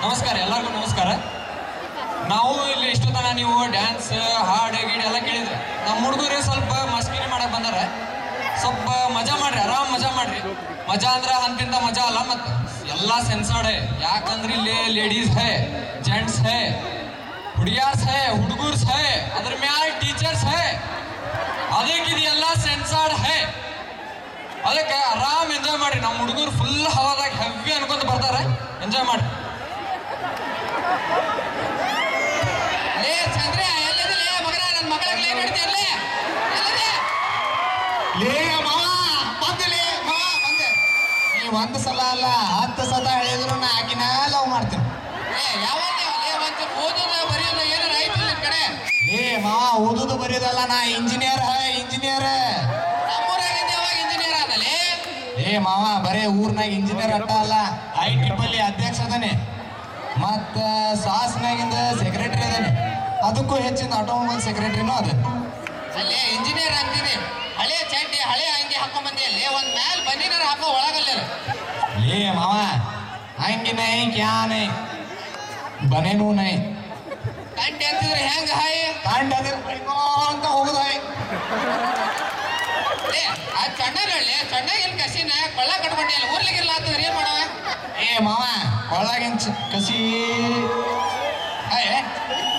ನಮಸ್ಕಾರ, ಎಲ್ಲರಿಗೂ ನಮಸ್ಕಾರ. ನಾವು ಇಲ್ಲಿ ಇಷ್ಟೊತ್ತನ ನೀವು ಡ್ಯಾನ್ಸ್ ಹಾಡು ಗೀಡು ಎಲ್ಲ ಕೇಳಿದ್ರೆ ನಮ್ಮ ಹುಡುಗರು ಸ್ವಲ್ಪ ಮಸ್ಕಿರಿ ಮಾಡಕ್ ಬಂದಾರ. ಸ್ವಲ್ಪ ಮಜಾ ಮಾಡ್ರಿ, ಆರಾಮ್ ಮಜಾ ಮಾಡ್ರಿ. ಮಜಾ ಅಂದ್ರೆ ಅಂತಿಂತ ಮಜಾ ಅಲ್ಲ, ಮತ್ತೆ ಎಲ್ಲ ಸೆನ್ಸರ್ಡ್ ಹೇ. ಯಾಕಂದ್ರೆ ಇಲ್ಲಿ ಲೇಡೀಸ್ ಹೇ, ಜೆಂಟ್ಸ್ ಹೇ, ಹುಡುಗಿಯಾರ್ಸ್ ಹೇ, ಹುಡುಗರ್ಸ್ ಹೇ, ಅದ್ರ ಮ್ಯಾಲ ಟೀಚರ್ಸ್ ಹೇ. ಅದಕ್ಕೆ ಇದೆಲ್ಲ ಸೆನ್ಸರ್ಡ್ ಹೇ. ಅದಕ್ಕೆ ಆರಾಮ್ ಎಂಜಾಯ್ ಮಾಡ್ರಿ. ನಮ್ಮ ಹುಡುಗರು ಫುಲ್ ಹವಾದಾಗ ಹೆವಿ ಅನ್ಕೊಂತ ಬರ್ತಾರೆ. ಎಂಜಾಯ್ ಮಾಡ್ರಿ. ಲೇ ಚಂದ್ರ ಎಲ್ಲದಿಲ್ಲ ಮಗನ, ನನ್ನ ಮಗಳಿಗೆ ನೋಡ್ತೀಯಲ್ಲೇ ಲೇ ಮಾವ ಬಂದಲೇ ಮಾವ ಬಂದೆ. ನೀ ಒಂದು ಸಲ ಅಲ್ಲ 10 ಸತ ಹೇಳಿದ್ರು ನಾ ಆಕಿನ ಲವ್ ಮಾಡ್ತೀನಿ. ಯಾವಾಗ ಒಂದು ಓದೋದ ಬರೆಯೋದ ಏನಾರ ಆಯ್ತು ನಿನ್ ಕಡೆ? ಏ ಮಾವ ಓದೋದು ಬರೆಯೋದಲ್ಲ, ನಾ ಇಂಜಿನಿಯರ್ ಇಂಜಿನಿಯರ್. ನಮ್ಮೂರಾಗಿಂದ ಯಾವಾಗ ಇಂಜಿನಿಯರ್ ಆದಲೇ? ಏ ಮಾವ ಬರೇ ಊರ್ನಾಗ ಇಂಜಿನಿಯರ್ ಅಟ್ಟ ಅಲ್ಲ, ITPಲ್ಲಿ ಅಧ್ಯಕ್ಷ ಅದಾನೆ, ಮತ್ತ ಸಾಸ್ನಾಗಿಂದ ಸೆಕ್ರೆಟರಿ ಅದಾನೆ, ಅದಕ್ಕೂ ಹೆಚ್ಚಿನ ಆಟೋಮೊಬೈಲ್ ಸೆಕ್ರೆಟರಿನೂ ಅದ. ಅಲ್ಲೇ ಇಂಜಿನಿಯರ್ ಅಂತೀನಿ, ಹಳೆ ಚಡ್ಡಿ ಹಳೆ ಅಂಗಿ ಹಾಕೊಂಡ್ ಬಂದಿಯಲ್ಲಿ ಒಂದ್ ಮ್ಯಾಲ್ ಬನ್ನಿನಾರ ಹಾಕೋ ಒಳಗಲ್ಲ. ಏ ಮಾವ ಅಂಗಿ ನೈ ಕ್ಯಾ ನೈ ಬನೇನೂ ನೈ ಕಂಡು ಅಂತಿದ್ರೆ ಹೆಂಗ ಹಾಯ್ ಕಾಂಡ ಅಂತ ಹೋಗುದ. ಆ ಚಣ್ಣಲ್ಲಿ ಚಣ್ಣಗಿನ ಕಸಿನ ಕೊಳ್ಳ ಕಟ್ಕೊಂಡಿಲ್ಲ, ಊರ್ಲಿಗಿರ್ಲ ಅಂತಂದ್ರೆ ಏನ್ ಮಾಡವ? ಏ ಮಾವ ಕೊಳ್ಳಾಗಿನ ಕಸಿ ಹೇ,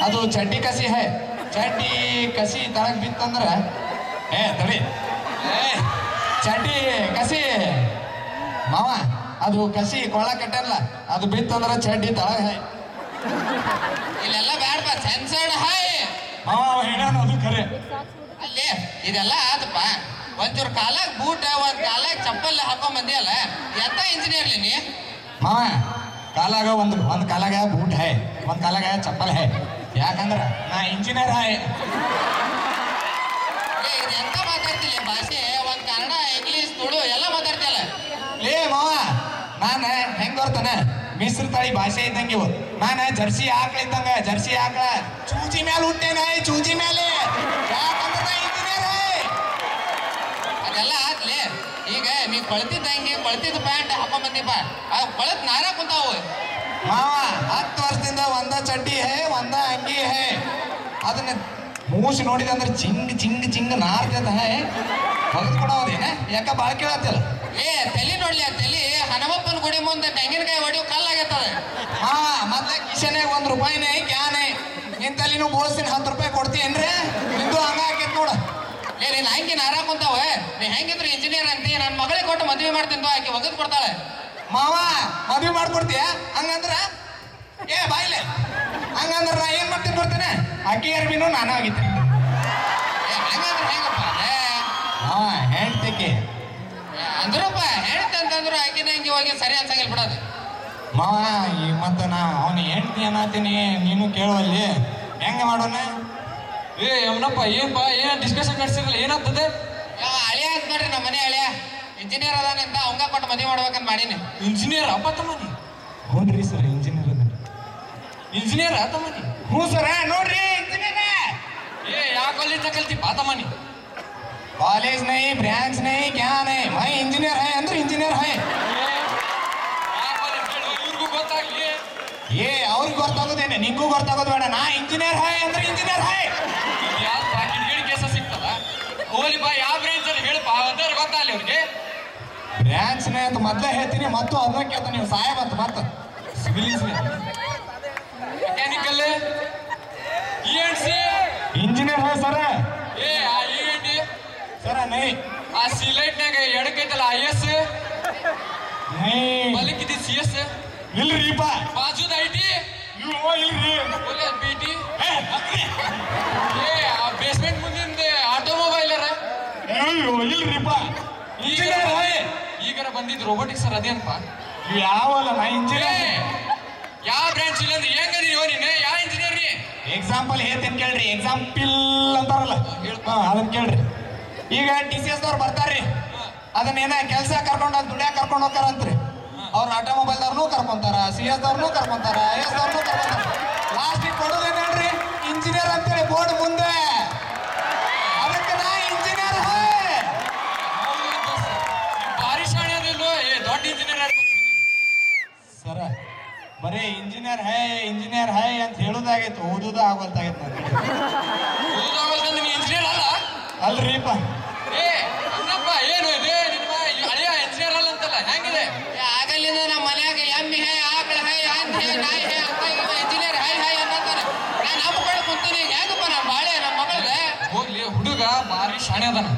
ಅದು ಚಡ್ಡಿ ಕಸಿ ಹೇ. ಚಡ್ಡಿ ಕಸಿ ತಳಗ್ ಬಿತ್ತಂದ್ರ ಏ ತಡಿ, ಏ ಚಡ್ಡಿ ಕಸಿ ಮಾವ ಅದು ಕಸಿ ಕೊಳ್ಳ ಕಟ್ಟಲ್ಲ, ಅದು ಬಿತ್ತಂದ್ರ ಚಡ್ಡಿ ತಳಗ್ ಹೈ. ಇಲ್ಲೆಲ್ಲ ಬ್ಯಾಡಪ್ಪ, ಸೆನ್ಸರ್ಡ್ ಹಾಯ್ ಮಾವ ಹೇಳೋಣ ಅದು ಖರೆ. ಅಲ್ಲಿ ಇದೆಲ್ಲ ಆದಪ್ಪ. ಒಂಚೂರು ಕಾಲಾಗ ಬೂಟ, ಒಂದ್ ಕಾಲಾಗ ಚಪ್ಪಲ್ ಹಾಕೊಂಡ್ ಬಂದಿಯಲ್ಲ, ಎಂತ ಇಂಜಿನಿಯರ್ಲಿ ನೀ? ಮಾವ ಕಾಲಾಗ ಒಂದು ಕಾಲಾಗ ಬೂಟ್ ಹೈ, ಒಂದು ಕಾಲಾಗ ಚಪ್ಪಲ್ ಹೈ. ಯಾಕಂದ್ರ ನಾ ಇಂಜಿನಿಯರ್ ಹೈ. ಇದು ಎಂತ ಮಾತಾಡ್ತಿಲ್ಲ ಭಾಷೆ? ಒಂದ್ ಕನ್ನಡ, ಇಂಗ್ಲಿಷ್, ತುಳು ಎಲ್ಲ ಮಾತಾಡ್ತಿಯಲ್ಲ. ಲೇ ಮಾವ ನಾನ ಹೆಂಗ್ ಬರ್ತಾನ ಮಿಸ್ರ ತಳಿ ಭಾಷೆ ಇದ್ದಂಗೆ ಇವು. ನಾನ ಜರ್ಸಿ ಆಕಳ ಇದ್ದಂಗ, ಜರ್ಸಿ ಆಕಳ ಚೂಜಿ ಮ್ಯಾಲ ಹುಟ್ಟೇನ, ಚೂಜಿ ಮೇಲೆ. ಯಾಕಂದ್ರ ನಾ ಇಂಜಿನಿಯರ್ ಹೈ. ಅದೆಲ್ಲ ಆದ್ಲಿ. ಈಗ ನೀ ಕೊಳ್ತಿದ್ದ ಹಂಗೆ ಕೊಳ್ತಿದ್ದ ಪ್ಯಾಂಟ್ ಹಾಕೊಂಡ್ ಬಂದಿಪ್ಪ, ಅದು ಕೊಳತ್ ನಾರ ಕುಂತಾವು. ಮಾವ 10 ವರ್ಷದಿಂದ ಒಂದ ಚಡ್ಡಿ ಹೈ, ಒಂದ ಅಂಗಿ ಹೈ. ಅದನ್ನ ಮೂಸಿ ನೋಡಿದಂದ್ರೆ ಚಿಂಗ್ ಚಿಂಗ್ ಚಿಂಗ್ ನಾರ್ತದ ಹೈ. ಹೊಲದ್ ಕೊಡೋದೇನ ಯಾಕ ಬಾಳ ಕೇಳತ್ತಲ್ಲ. ತಲಿ ನೋಡ್ಲಿ, ಆ ತಲಿ ಹನುಮಪ್ಪನ ಗುಡಿ ಮುಂದೆ ತೆಂಗಿನಕಾಯಿ ಹೊಡಿಯೋ ಕಲ್ಲಾಗತ್ತದ. ಹಾ ಮತ್ತೆ ಕಿಶನ್ಯಾಗ ₹1 ಕ್ಯಾನ್ ನಿನ್ ತಲಿನೂ ಬೋಳ್ಸ್ತೀನಿ, 10 ರೂಪಾಯಿ ಕೊಡ್ತೀಯೇನ್ರಿ? ನಿಂದು ಹಂಗ ಹಾಕೈತ್ ನೋಡ. ನೀನ್ ಹಂಗೆ ನಾರ ಕುಂತಾವ. ನೀ ಹೆಂಗಿದ್ರು ಇಂಜಿನಿಯರ್ ಅಂತಿ, ನನ್ನ ಮಗಳಿಗೆ ಕೊಟ್ಟು ಮದುವೆ ಮಾಡ್ತೀನಿ, ಆಕೆ ಒಗದ್ ಕೊಡ್ತಾಳೆ. ಮಾವ ಮದ್ವೆ ಮಾಡ್ಕೊಡ್ತೀಯ ಹಂಗಂದ್ರ? ಏ ಬಾಯ್ಲೆ ಹಂಗಂದ್ರ ನಾ ಏನ್ ಮಾಡ್ತೀನಿ ಬರ್ತೀನಿ, ಅಕ್ಕಿ ಅರ್ಬಿನೂ ನಾನು ಆಗಿದ್ದೀನಿ. ಹಂಗಂದ್ರೆ ಹೆಂಗಪ್ಪ? ಹಾ ಹೇಳ್ತಿಕೆ ಅಂದ್ರಪ್ಪ ಹೇಳ್ತಂತಂದ್ರು ಆಕಿನ ಹಿಂಗೆ ಹೋಗಿ ಸರಿ ಅನ್ಸಂಗಿಲ್ಲ ಬಿಡೋದು. ಮಾವ ಈ ಮತ್ತ ನಾ ಅವನು ಹೇಳ್ತಿ ಅನ್ನತೀನಿ, ನೀನು ಕೇಳುವಲ್ಲಿ ಹೆಂಗ ಮಾಡೋಣ? ಏ ಯಮನಪ್ಪ, ಏನ್ಪಾ ಏನ್ ಡಿಸ್ಕಷನ್ ನಡೆಸಿರಲ್ಲ, ಏನಾಗ್ತದೆ? ಯಾವ ಅಳಿಯ ಅಂತ ನೋಡ್ರಿ, ನಮ್ಮ ಮನೆ ಅಳಿಯ ಇಂಜಿನಿಯರ್ ಅದಾನಂತ ಅವಂಗ ಕೊಟ್ಟು ಮದುವೆ ಮಾಡ್ಬೇಕಂತ ಮಾಡೀನಿ. ಇಂಜಿನಿಯರ್ ಅಪ್ಪ ತಮ್ಮನಿ? ಹ್ಞೂನ್ರಿ ಸರ್ ಇಂಜಿನಿಯರ್ ಅದ. ಇಂಜಿನಿಯರ್ ತಮ್ಮನಿ? ಹ್ಞೂ ಸರ ನೋಡ್ರಿ ಇಂಜಿನಿಯರ್. ಏ ಯಾವ ಕಾಲೇಜ್ ಕಲ್ತಿ ಪಾ ತಮ್ಮನಿ? कॉलेज नहीं, ब्रांच नहीं, क्या नहीं, मैं इंजीनियर है अंदर इंजीनियर है. ಇವ್ರಿಗೂ ಗೊತ್ತಾಗ್ಲಿ. ये ಅವ್ರಿಗೆ ಗೊತ್ತಾಗೋದೇನೆ, ನಿಂಗೂ ಗೊತ್ತಾಗೋದು ಬೇಡ. ನಾ ಇಂಜಿನಿಯರ್ है ಅಂದ್ರೆ ಇಂಜಿನಿಯರ್ है. ಯಾವ ಕಿಡಿಗೇಡಿ ಕೆಲಸ ಸಿಗ್ತದ? ಹೋಲಿ ಬಾ, ಯಾವ ಬ್ರಾಂಚ್ ಅಲ್ಲಿ ಹೇಳಪ್ಪ, ಅದ್ರ ಗೊತ್ತಾಗ್ಲಿ ಅವ್ರಿಗೆ. ಬ್ರಾಂಚ್ ನೇ ಅಂತ ಮೊದಲೇ ಹೇಳ್ತೀನಿ, ಮತ್ತು ಅದನ್ನ ಕೇಳ್ತಾನೆ ನೀವು ಸಹಾಯ ಬಂತು ಮತ್ತೆ civil engineer, mechanical, ENC. Engineer है ಸರ. ಏ ಆ ENT ಸರ ನೈ ಆ ಸಿಲೈಟ್ನಾಗ ಎಡಕೈತಲ್ಲ IS, ನೈ ಬಲಕ್ಕಿದ್ದು CS, ಇಲ್ರಿಪ್ಪ ಬಾಜುದ IT, ಇಲ್ರಿ PT. ಏ ಆ ಬೇಸ್ಮೆಂಟ್ ಮುಂದಿಂದ ಆಟೋಮೊಬೈಲರ. ಅಯ್ಯೋ ಇಲ್ರಿಪ್ಪ ಇಂಜಿನಿಯರ್ है. ಈಗರ ಬಂದಿದ್ದು ರೋಬೋಟಿಕ್ಸ್ ಸರ್ ಅದೇನಪ್ಪ? ಯಾವಲ್ಲ ನಾ ಇಂಜಿನಿಯರ್. ಯಾವ ಬ್ರಾಂಚ್ ಇಲ್ಲ ಅಂದ್ರೆ ಹೆಂಗದೀವೋ ನೀನು? ಯಾವ ಇಂಜಿನಿಯರ್ ನೀ? ಎಕ್ಸಾಂಪಲ್ ಹೇಳ್ತೇನೆ ಕೇಳ್ರಿ, ಎಕ್ಸಾಂಪಲ್ ಅಂತಾರಲ್ಲ ಅದನ್ನ ಕೇಳ್ರಿ. ಈಗ TCS ದವ್ರು ಬರ್ತಾರ್ರಿ, ಅದನ್ನೇನ ಕೆಲಸ ಕರ್ಕೊಂಡು ದುಡ್ಯಾಕ ಕರ್ಕೊಂಡು ಹೋಗ್ತಾರಂತ್ರಿ. ಅವ್ರ ಆಟೋಮೊಬೈಲ್ದವ್ರನ್ನೂ ಕರ್ಕೊಂತಾರ, CS ದವ್ರನ್ನೂ ಕರ್ಕೊಂತಾರ, IS ದವ್ರನ್ನೂ ಕರ್ಕೊಂತಾರ. ಲಾಸ್ಟಿಗೆ ಕೊಡೋದೇನ್ ಹೇಳ್ರಿ, ಇಂಜಿನಿಯರ್ ಅಂತೇಳಿ ಬೋರ್ಡ್ ಮುಂದೆ. ಅದಕ್ಕೆ ನಾ ಇಂಜಿನಿಯರ್ ಹೈ. ಭಾರಿ ಶಾಣೆ ಅದಿಲ್ವೋ? ಏ ದೊಡ್ಡ ಇಂಜಿನಿಯರ್ ಸರ ಬರೀ ಇಂಜಿನಿಯರ್ ಹೈ ಅಂತ ಹೇಳುದಾಗೈತೆ, ಓದುದ ಆಗೋಲ್ತಾಗೈತೆ ನೀನು ಇಂಜಿನಿಯರ್ ಅಲ್ಲ ಅಲ್ರಿಪ್ಪ. ಏ ಅನ್ನಪ್ಪ ಏನು ಇದೆ ನಿಮ್ಮ ಹಳೆಯ ಇಂಜಿನಿಯರ್ ಅಲ್ಲ ಅಂತಲ್ಲ ಹೆಂಗಿದೆ? ಆಗಲಿಂದ ನಮ್ಮ ಮನ್ಯಾಗ ಎಮ್ಮಿ ಹೈ ಆಕಳ ಹೈ ಹಂದಿ ಹೈ ನಾಯಿ ಹೈ ಅಂತ ಇಂಜಿನಿಯರ್ ಹೈ ಹೈ ಅನ್ನತ್ತಾರ. ನಾನು ನಮ್ಮ ಕಡೆ ಕುಂತೀನಿ ಹೆಂಗಪ್ಪ ನಮ್ಮ ಬಾಳೆ ನಮ್ಮ ಮಗಳಿಗೆ. ಹೋಗ್ಲಿ ಹುಡುಗ ಭಾರಿ ಶಾಣೆ ಅದಾನ,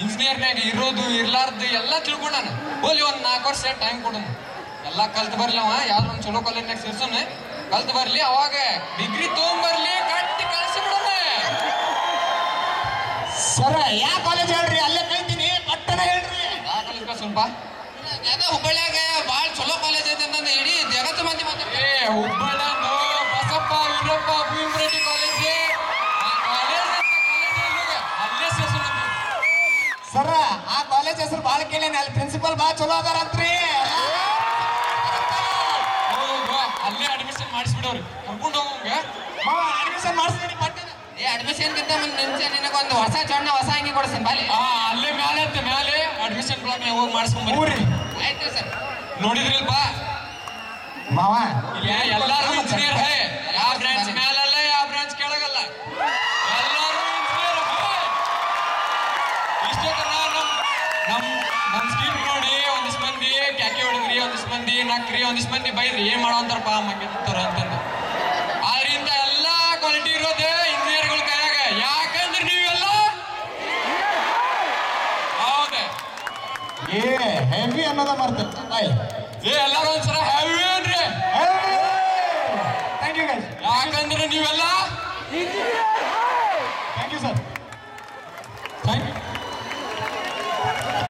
ಇಂಜಿನಿಯರ್ನಾಗ ಇರೋದು ಇರ್ಲಾರ್ದು ಎಲ್ಲ ತಿಳ್ಕೊಂಡಾನ. ಹೋಗ್ಲಿ ಒಂದ್ 4 ವರ್ಷ ಟೈಮ್ ಕೊಡೋಣ, ಎಲ್ಲ ಕಲ್ತ್ ಬರ್ಲಿ. ಅವ ಯಾವ್ದು ಒಂದು ಚಲೋ ಕಾಲೇಜ್ನಾಗ ಸೇರ್ಸೋಣ, ಕಲ್ತ್ ಬರ್ಲಿ, ಅವಾಗ ಡಿಗ್ರಿ ತೊಗೊಂಬರ್ಲಿ, ಕಟ್ಟಿ ಕಳಿಸಿ ಬಿಡೋಣ. ಸರ ಯಾವ ಕಾಲೇಜ್ ಹೇಳ್ರಿ, ಅಲ್ಲೇ ಕಳಿತೀನಿ, ಪಟ್ಟಣ ಹೇಳ್ರಿ. ಆ ಕಾಲೇಜ್ ಕಳ್ಸೋಣಪ್ಪ. ಹುಬ್ಬಳ್ಳಿಯಾಗ ಭಾಳ ಚಲೋ ಕಾಲೇಜ್ ಐತೆ ಅಂತಂದು ಇಡೀ ಜಗತ್ತು ಮಂದಿ ಮಾತಾಡ್ತಾರೆ. ಏ ಹುಬ್ಬಳ್ಳಿಂದು ಬಸಪ್ಪ ವೀರಪ್ಪ ಭೀಮರೆಡ್ಡಿ ಕಾಲೇಜ್, ಅಲ್ಲೇ ಸೇರ್ಸೋಣ. ಸರ ಆ ಕಾಲೇಜ್ ಹೆಸರು ಭಾಳ ಕೇಳೇನಿ, ಅಲ್ಲಿ ಪ್ರಿನ್ಸಿಪಲ್ ಭಾಳ ಚಲೋ ಅದಾರಂತ್ರಿ. ಅಲ್ಲೇ ಅಡ್ಮಿಷನ್ ಮಾಡಿಸ್ಬಿಡವ್ರಿ, ಕರ್ಕೊಂಡು ಹೋಗಂಗ. ಅಡ್ಮಿಷನ್ ಮಾಡಿಸ್ತೀನಿ ಪಟ್ಟಣ. ಅಡ್ಮಿಷನ್ಗಿಂತ ಮುಂಚೆ ನಿನಗೊಂದು ಹೊಸ ಚಣ್ಣ ಹೊಸ ಅಂಗಿ ಕೊಡಿಸ್ತೀನಿ ಬಾಲಿ. ಅಲ್ಲೇ ಮ್ಯಾಲೆ ಅಂತ ಮ್ಯಾಲೆ ಅಡ್ಮಿಷನ್ ಬ್ಲಾಕ್ ಹೋಗಿ ಮಾಡಿಸ್ಕೊಂಡ್ ಊರಿ ಆಯ್ತು ಸರ್. ನೋಡಿದ್ರಿಲ್ಪಾ, ಮಾವ ಎಲ್ಲಾರು ಇಂಜಿನಿಯರ್ ಹೈ, ಯಾವ ಬ್ರಾಂಚ್ ಮ್ಯಾಲಲ್ಲ ಯಾವ ಬ್ರಾಂಚ್ ಕೆಳಗಲ್ಲ, ಎಲ್ಲಾರು ಇಂಜಿನಿಯರ್ ಹೈ. ಇಷ್ಟೇ ತರ ನಮ್ ಸ್ಕೀಮ್ ನೋಡಿ ಒಂದಿಷ್ಟು ಮಂದಿ ಕ್ಯಾಕೆ ಹೊಡೆದ್ರಿ, ಒಂದಿಷ್ಟು ಮಂದಿ ನಕ್ರಿ, ಒಂದಿಷ್ಟು ಮಂದಿ ಬೈದ್ರಿ, ಏನ್ ಮಾಡೋಂತಾರಪ್ಪ ಮಂಗೆ ಅಂತಂದು. ಆದ್ರಿಂದ ಎಲ್ಲಾ ಕ್ವಾಲಿಟಿ ಇರೋದೇ ಇಂಜಿನಿಯರ್ಗಳ ಕೈಯಾಗ. ಯಾಕಂದ್ರೆ ನೀವೆಲ್ಲ ಹೌದ ಏ ಹೆವಿ ಅನ್ನೋದ ಮರ್ತೇನೆ. ಏ ಎಲ್ಲಾರು ಒಂದ್ಸಲ ಹೆವಿ ಏನ್ರಿ? Thank you guys. ಯಾಕಂದ್ರೆ ನೀವೆಲ್ಲ